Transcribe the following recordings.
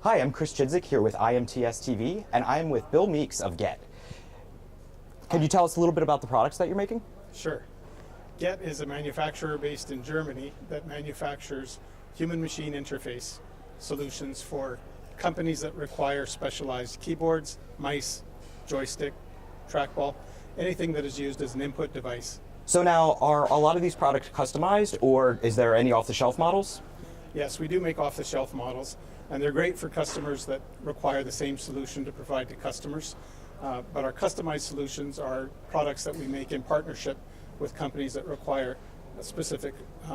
Hi, I'm Chris Chidzik here with IMTS TV, and I'm with Bill Meeks of Gett. Can you tell us a little bit about the products that you're making? Sure. Gett is a manufacturer based in Germany that manufactures human-machine interface solutions for companies that require specialized keyboards, mice, joystick, trackball, anything that is used as an input device. So now, are a lot of these products customized, or is there any off-the-shelf models? Yes, we do make off-the-shelf models, and they're great for customers that require the same solution to provide to customers. But our customized solutions are products that we make in partnership with companies that require specific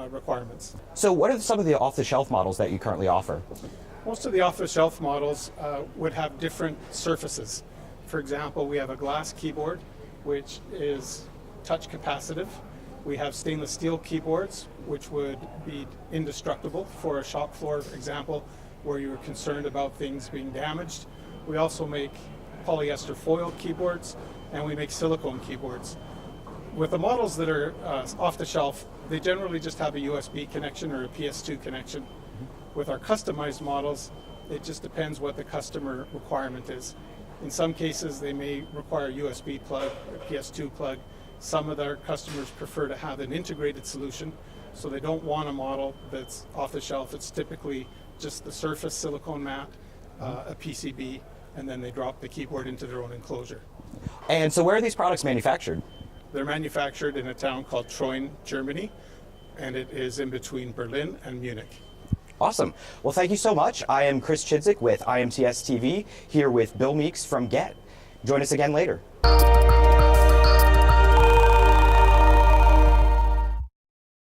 requirements. So what are some of the off-the-shelf models that you currently offer? Most of the off-the-shelf models would have different surfaces. For example, we have a glass keyboard, which is touch capacitive. We have stainless steel keyboards, which would be indestructible for a shop floor example where you're concerned about things being damaged. We also make polyester foil keyboards, and we make silicone keyboards. With the models that are off the shelf, they generally just have a USB connection or a PS2 connection. With our customized models, it just depends what the customer requirement is. In some cases, they may require a USB plug or PS2 plug. Some of our customers prefer to have an integrated solution, so they don't want a model that's off the shelf. It's typically just the surface silicone mat, a PCB, and then they drop the keyboard into their own enclosure. And so where are these products manufactured? They're manufactured in a town called Troin, Germany, and it is in between Berlin and Munich. Awesome. Well, thank you so much. I am Chris Chidzik with IMTS TV, here with Bill Meeks from Gett. Join us again later.